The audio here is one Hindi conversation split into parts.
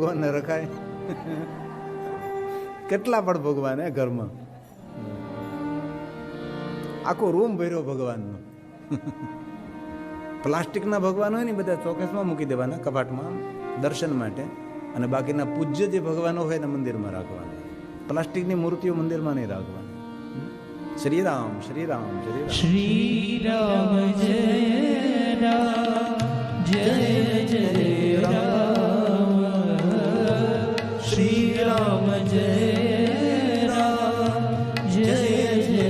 ભગવાન રખાય કેટલા પણ ભગવાન હે ઘરમાં, આખો રૂમ ભર્યો ભગવાનનો. પ્લાસ્ટિકના ભગવાન હોય ને બધા ચોકેસમાં મૂકી દેવાના કપાટમાં દર્શન માટે, અને બાકીના પૂજ્ય જે ભગવાનો હોય ને મંદિરમાં રાખવાના. પ્લાસ્ટિકની મૂર્તિઓ મંદિરમાં નહીં રાખવાની. શ્રી રામ શ્રી રામ શ્રી રામ શ્રી રામ જય રામ જય જય રામ શ્રી રામ જય રામ જય જય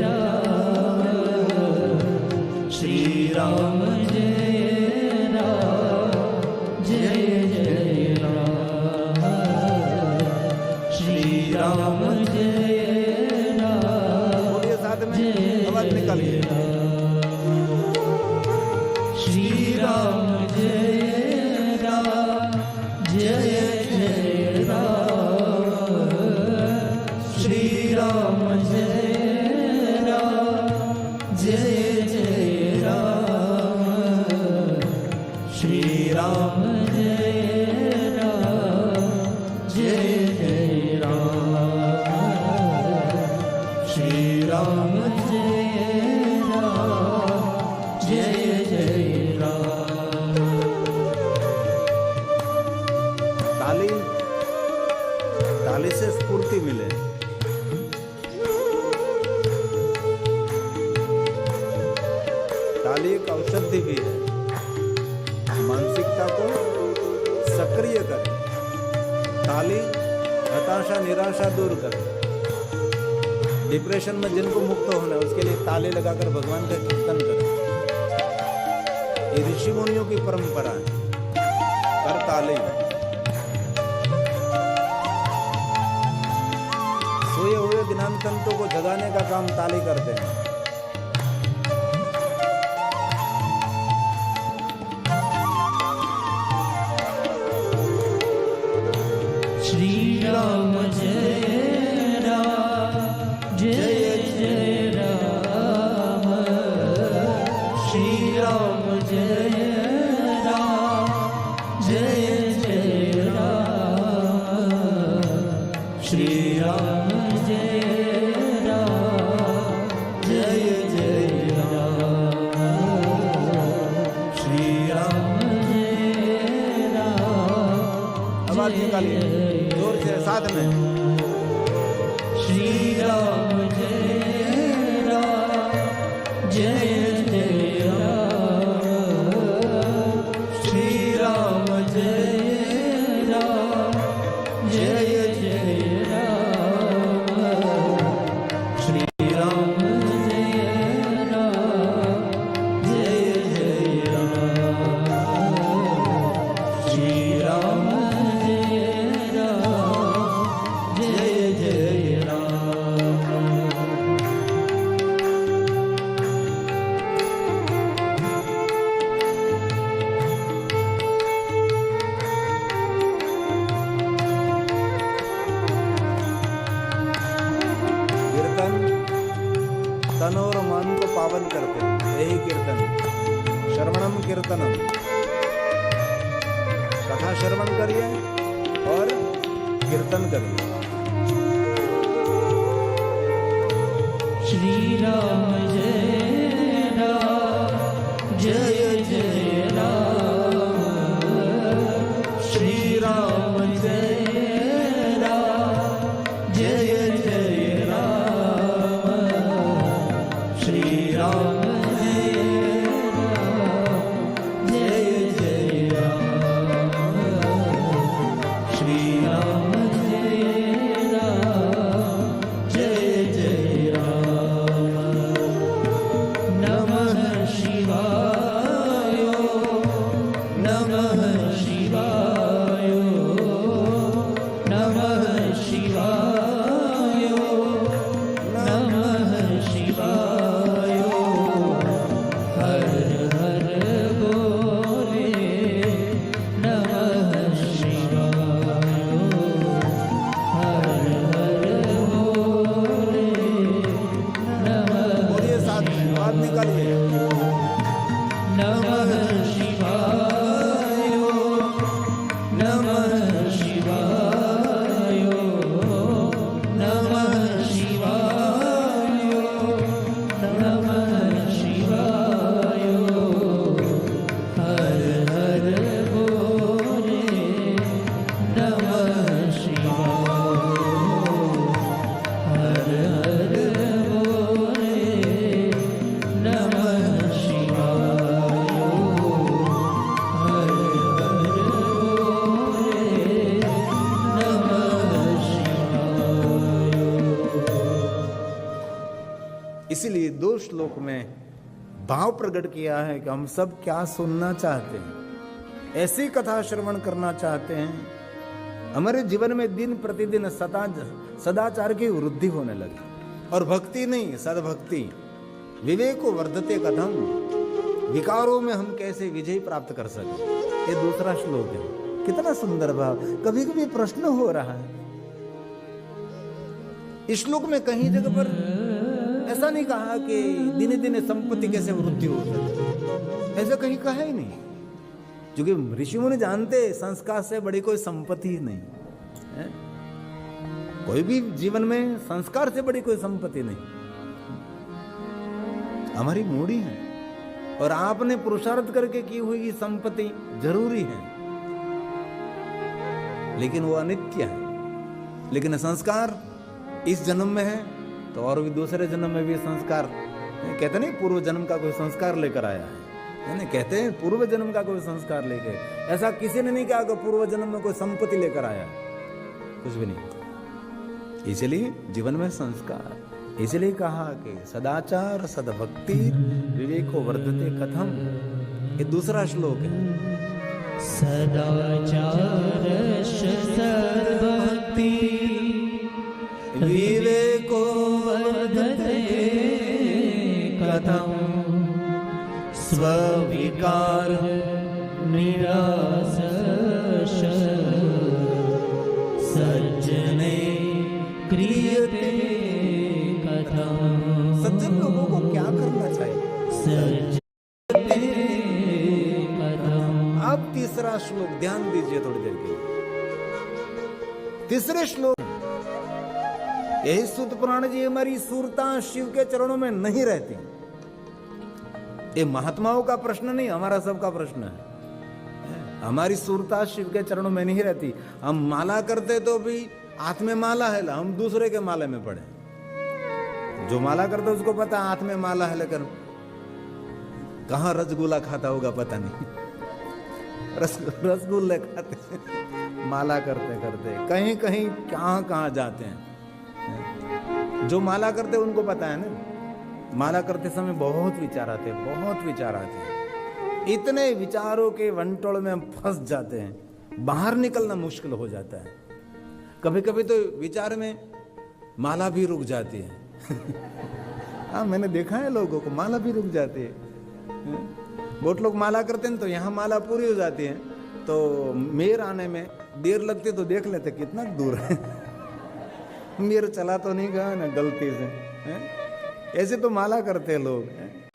રામ શ્રી રામ જય રામ જય જય રામ શ્રી રામ જય आवाज निकालिए. श्री राम जय राम जय जय राम श्री राम जय राम जय जय राम श्री राम जय राम जय जय राम श्री राम ताली से स्फूर्ति मिले. ताली एक औषधि भी है, मानसिकता को सक्रिय करे. ताली हताशा निराशा दूर करे. डिप्रेशन में जिनको मुक्त होना है उसके लिए ताली लगाकर भगवान का कीर्तन करें. ये ऋषि मुनियों की परंपरा है. कर ताली. सोए हुए ज्ञान तंतु को जगाने का काम ताली करते हैं. श्री राम जय राम जय जय राम श्री राम जय राम जय जय राम श्री राम जय राम जय जय राम श्री राम जय राम. आवाज निकालिए जोर से साथ में. श्री राम जय राम जय जय राम श्री राम जय राम जय जय राम श्री राम जय राम जय जय राम श्री राम जय राम जय जय राम. कीर्तन तन और मन को पावन करते हैं. यही कीर्तन श्रवणम कीर्तनम. कथा श्रवण करिए और कीर्तन करिए. श्री राम जय राम जय जय राम श्री राम जय राम जय जय राम श्री राम जय राम जय जय राम श्री राम जय राम जय जय राम. नमः शिवाय नमः शिवाय नमः शिवाय नमः शिवाय हर हर बोले नमः शिवाय इसीलिए 2 श्लोक में भाव प्रकट किया है कि हम सब क्या सुनना चाहते हैं, ऐसी कथा श्रवण करना चाहते हैं हमारे जीवन में दिन प्रतिदिन सदाचार की वृद्धि होने लगे, और भक्ति नहीं सदभक्ति, विवेको वर्धते कथम, विकारों में हम कैसे विजय प्राप्त कर सके। ये दूसरा श्लोक है। कितना सुंदर भाव। कभी कभी प्रश्न हो रहा है, इस श्लोक में कहीं जगह पर ऐसा नहीं कहा कि दिने दिने संपत्ति कैसे वृद्धि हो सके, ऐसा कहीं कहा ही नहीं, क्योंकि ऋषि मुनि जानते संस्कार से बड़ी कोई संपत्ति ही नहीं है। कोई भी जीवन में संस्कार से बड़ी कोई संपत्ति नहीं, हमारी मूड़ी है, और आपने पुरुषार्थ करके की हुई संपत्ति जरूरी है, लेकिन वो अनित्य है। लेकिन संस्कार इस जन्म में है तो और भी दूसरे जन्म में भी संस्कार, कहते नहीं पूर्व जन्म का कोई संस्कार लेकर आया है ना, कहते हैं पूर्व जन्म का कोई संस्कार लेके, ऐसा किसी ने नहीं कहा कि पूर्व जन्म में कोई संपत्ति लेकर आया, कुछ भी नहीं। इसलिए जीवन में संस्कार, इसलिए कहा कि सदाचार सदभक्ति विवेको वर्धते कथम, ये दूसरा श्लोक है। सदाचार सद्भक्ति विवेको वर्धते कथम, स्विकार निराश सज्जने क्रियते कथम। सज्जन लोगों को क्या करना चाहिए? अब तीसरा श्लोक ध्यान दीजिए थोड़ी देर के लिए। तीसरे श्लोक, यही सूत पुराण जी, हमारी सूरता शिव के चरणों में नहीं रहती। ये महात्माओं का प्रश्न नहीं, हमारा सबका प्रश्न है। हमारी सूरता शिव के चरणों में नहीं रहती। हम माला करते तो भी हाथ में माला है, हम दूसरे के माले में पड़े। जो माला करता उसको पता हाथ में माला है, लेकिन कहां रसगुल्ला खाता होगा पता नहीं। रसगुल्ले खाते माला करते करते, कहीं कहीं कहां जाते हैं। जो माला करते उनको पता है ना, माला करते समय बहुत विचार आते हैं, बहुत विचार आते हैं। इतने विचारों के वंटोड़ में हम फंस जाते हैं, बाहर निकलना मुश्किल हो जाता है। कभी कभी तो विचार में माला भी रुक जाती है। हाँ, मैंने देखा है लोगों को माला भी रुक जाती है। बहुत लोग माला करते हैं तो यहाँ माला पूरी हो जाती है, तो मेर आने में देर लगती तो देख लेते कितना दूर है। मेर चला तो नहीं गया ना गलती से, है? ऐसे तो माला करते हैं लोग।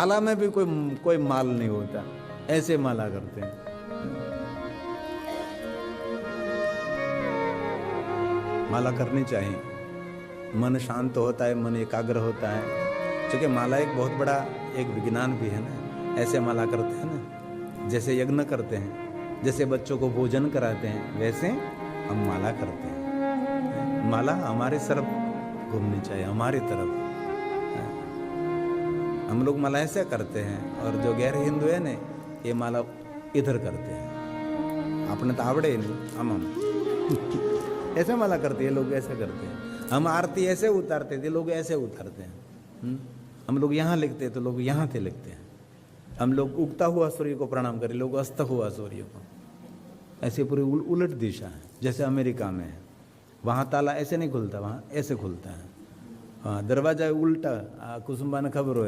माला में भी कोई माल नहीं होता, ऐसे माला करते हैं। माला करनी चाहिए, मन शांत होता है, मन एकाग्र होता है। क्योंकि माला एक बहुत बड़ा एक विज्ञान भी है ना। ऐसे माला करते हैं ना, जैसे यज्ञ करते हैं, जैसे बच्चों को भोजन कराते हैं, वैसे हम माला करते हैं। माला हमारे तरफ घूमनी चाहिए, हमारी तरफ। हम लोग माला ऐसे करते हैं, और जो गैर हिंदू है ना, ये माला इधर करते हैं। आपने तो आवड़े नहीं, हम ऐसे माला करते हैं, लोग ऐसे करते हैं। हम आरती ऐसे उतारते थे, लोग ऐसे उतारते हैं। हम लोग यहाँ लिखते हैं तो लोग यहाँ से लिखते हैं। हम लोग उगता हुआ सूर्य को प्रणाम करें, लोग अस्त हुआ सूर्य को। ऐसे पूरी उलट दिशा है, जैसे अमेरिका में है। वहाँ ताला ऐसे नहीं खुलता, वहाँ ऐसे खुलता है। हाँ, दरवाजा उल्टा। कुसुम्बा ने खबर हो,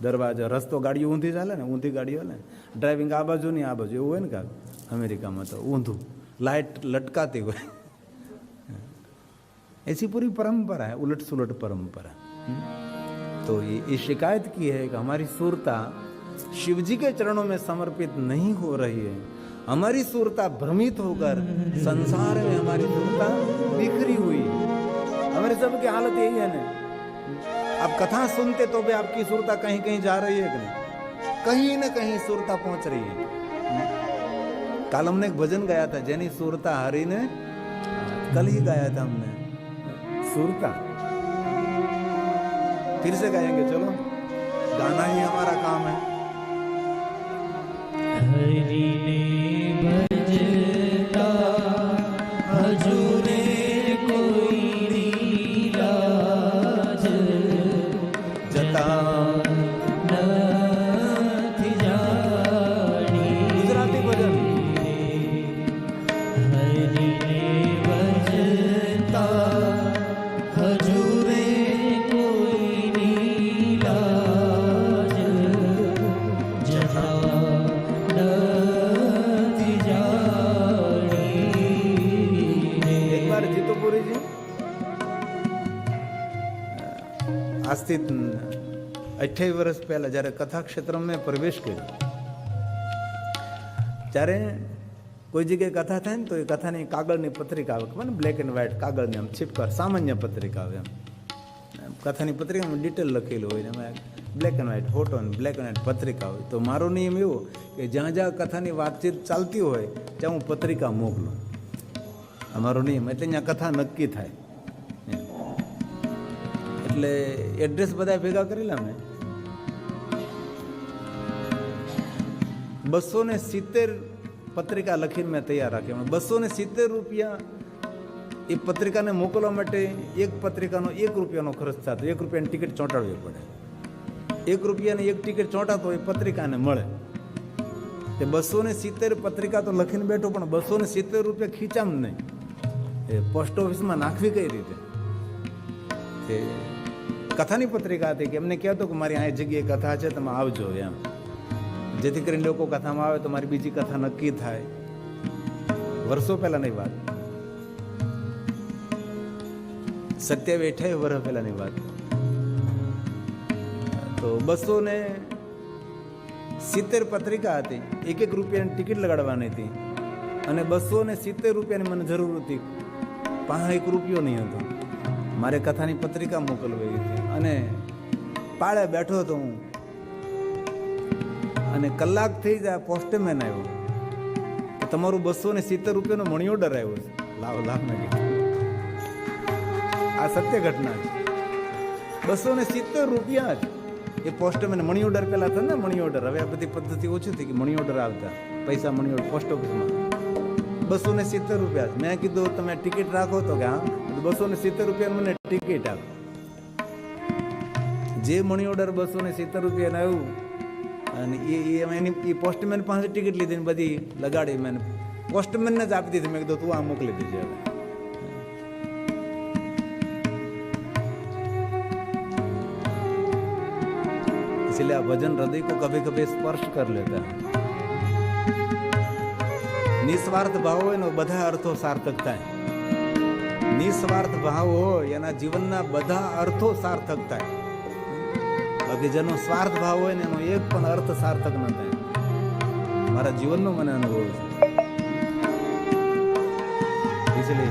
दरवाजा रस्तो गाड़ी ऊंधी चाले ने, ऊंधी गाड़ी वाले ड्राइविंग आ बाजू नहीं, आ बाजू એવું હોય ને કાક અમેરિકામાં તો ઊંધું લાઇટ લટકાતી હોય। ऐसी पूरी परंपरा है, उलट सुलट परंपरा। तो ये शिकायत की है कि हमारी सूरता शिवजी के चरणों में समर्पित नहीं हो रही है। हमारी सूरता भ्रमित होकर संसार में हमारी सूरता बिखरी हुई है। हमारे सबकी हालत यही है ना। आप कथा सुनते तो भी आपकी सूरता कहीं कहीं जा रही है कि नहीं, कहीं ना कहीं सूरता पहुंच रही है। कल हमने एक भजन गाया था, जैनी सूरता हरि ने, कल ही गाया था हमने सूरता। फिर से गाएंगे, चलो, गाना ही हमारा काम है। हरि ने भजता हजूरे कोई नी लाज, આજથી 28 વર્ષ પહેલાં જ્યારે કથા ક્ષેત્રમાં મેં પ્રવેશ કર્યો, ત્યારે કોઈ જગ્યાએ કથા થાય ને તો એ કથાની કાગળની પત્રિકા આવે, ખબર ને, બ્લેક એન્ડ વ્હાઇટ કાગળની આમ છીપકાર, સામાન્ય પત્રિકા આવે. એમ કથાની પત્રિકામાં ડિટેલ લખેલું હોય ને એમાં બ્લેક એન્ડ વ્હાઇટ ફોટો અને બ્લેક એન્ડ વ્હાઇટ પત્રિકા હોય. તો મારો નિયમ એવો કે જ્યાં જ્યાં કથાની વાતચીત ચાલતી હોય ત્યાં હું પત્રિકા મોકલું. અમારો નિયમ એટલે ત્યાં કથા નક્કી થાય. એટલે એડ્રેસ બધા ભેગા કરેલા મેં 270 પત્રિકા લખીને મેં તૈયાર રાખી. 270 રૂપિયા એ પત્રિકાને મોકલવા માટે એક પત્રિકાનો 1 રૂપિયાનો ખર્ચ થતો. 1 રૂપિયાની ટિકિટ ચોંટાડવી પડે. 1 રૂપિયાની એક ટિકિટ ચોંટાતો એ પત્રિકાને મળે. તે 270 પત્રિકા તો લખીને બેઠો, પણ 270 રૂપિયા ખીચામ નહીં. એ પોસ્ટ ઓફિસમાં નાખવી કઈ રીતે? તે કથાની પત્રિકા હતી કે એમને કહેતો કે મારી આ જગ્યાએ કથા છે, તમે આવજો એમ, જેથી કરીને લોકો કથામાં આવે તો મારી બીજી કથા નક્કી થાય. વર્ષો પહેલાની વાત, 27-28 વર્ષ પહેલાની વાત. તો 270 પત્રિકા હતી, 1 રૂપિયાની ટિકિટ લગાડવાની હતી અને 270 રૂપિયાની મને જરૂર હતી. 1 રૂપિયો નહીં હતો. મારે કથાની પત્રિકા મોકલવી હતી અને પાળે બેઠો હતો હું. અને કલાક થઈ જાય, પોસ્ટમેન આવ્યો, તમારું 270 રૂપિયાનો મની ઓર્ડર આવ્યો છે. લાવ મેં કીધું, આ સત્ય ઘટના છે. 270 રૂપિયા જ એ પોસ્ટમેન મની ઓર્ડર પહેલાં થતા ને, મની ઓર્ડર. હવે આ બધી પદ્ધતિ ઓછી થઈ ગઈ, મની ઓર્ડર આવતા, પૈસા મની ઓર્ડર પોસ્ટ ઓફિસમાં. 270 રૂપિયા. મેં કીધું તમે ટિકિટ રાખો તો કે હા. 270 રૂપિયા મને ટિકિટ આપ. જે મની ઓર્ડર 270 રૂપિયાને આવ્યું અને એ પોસ્ટમેન પાસે ટિકિટ લીધી ને બધી લગાડી, મેં પોસ્ટમેનને જ આપી દીધી. મેં કીધું તું આ મોકલી દીધી. હવે इसलिए આ ભજન હૃદય को कभी कभी स्पर्श कर लेता है. નિસ્વાર્થ ભાવ હોય ને બધા અર્થો સાર્થક થાય. નિસ્વાર્થ ભાવ હોય એના જીવનના બધા અર્થો સાર્થક થાય. બાકી જેનો સ્વાર્થ ભાવ હોય ને એનો એક પણ અર્થ સાર્થક ન થાય. મારા જીવનનો મને અનુભવ છે. इसलिए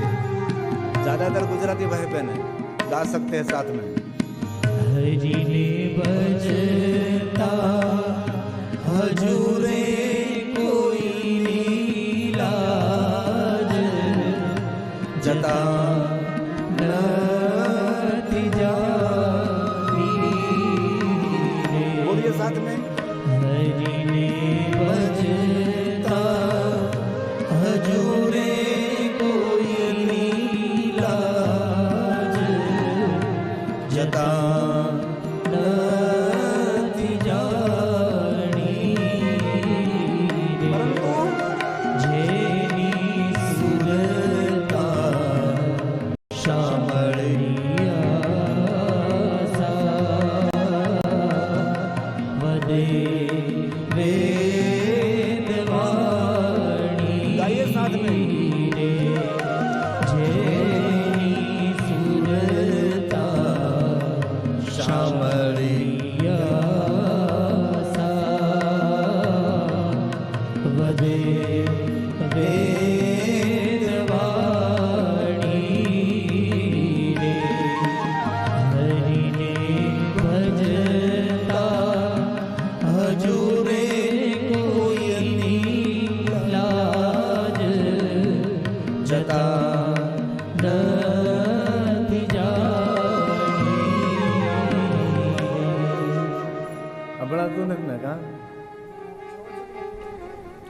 ज्यादातर गुजराती भाई बहन गा सकते हैं साथ में. हरि ने भजता हजूरे कोई नीलाज जता नति जानी. बोलिए साथ में. हरि ने भजता हजूरे कोई नीलाज जता સંભળાતું નથી ને? કા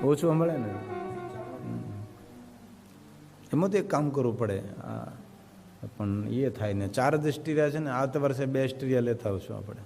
ઓછું સંભળે ને? એમાં તો એક કામ કરવું પડે. પણ એ થાય ને 4 જ સ્ટીરિયા છે ને, આવતા વર્ષે 2 સ્ટીરિયા લેતા આવશું આપણે.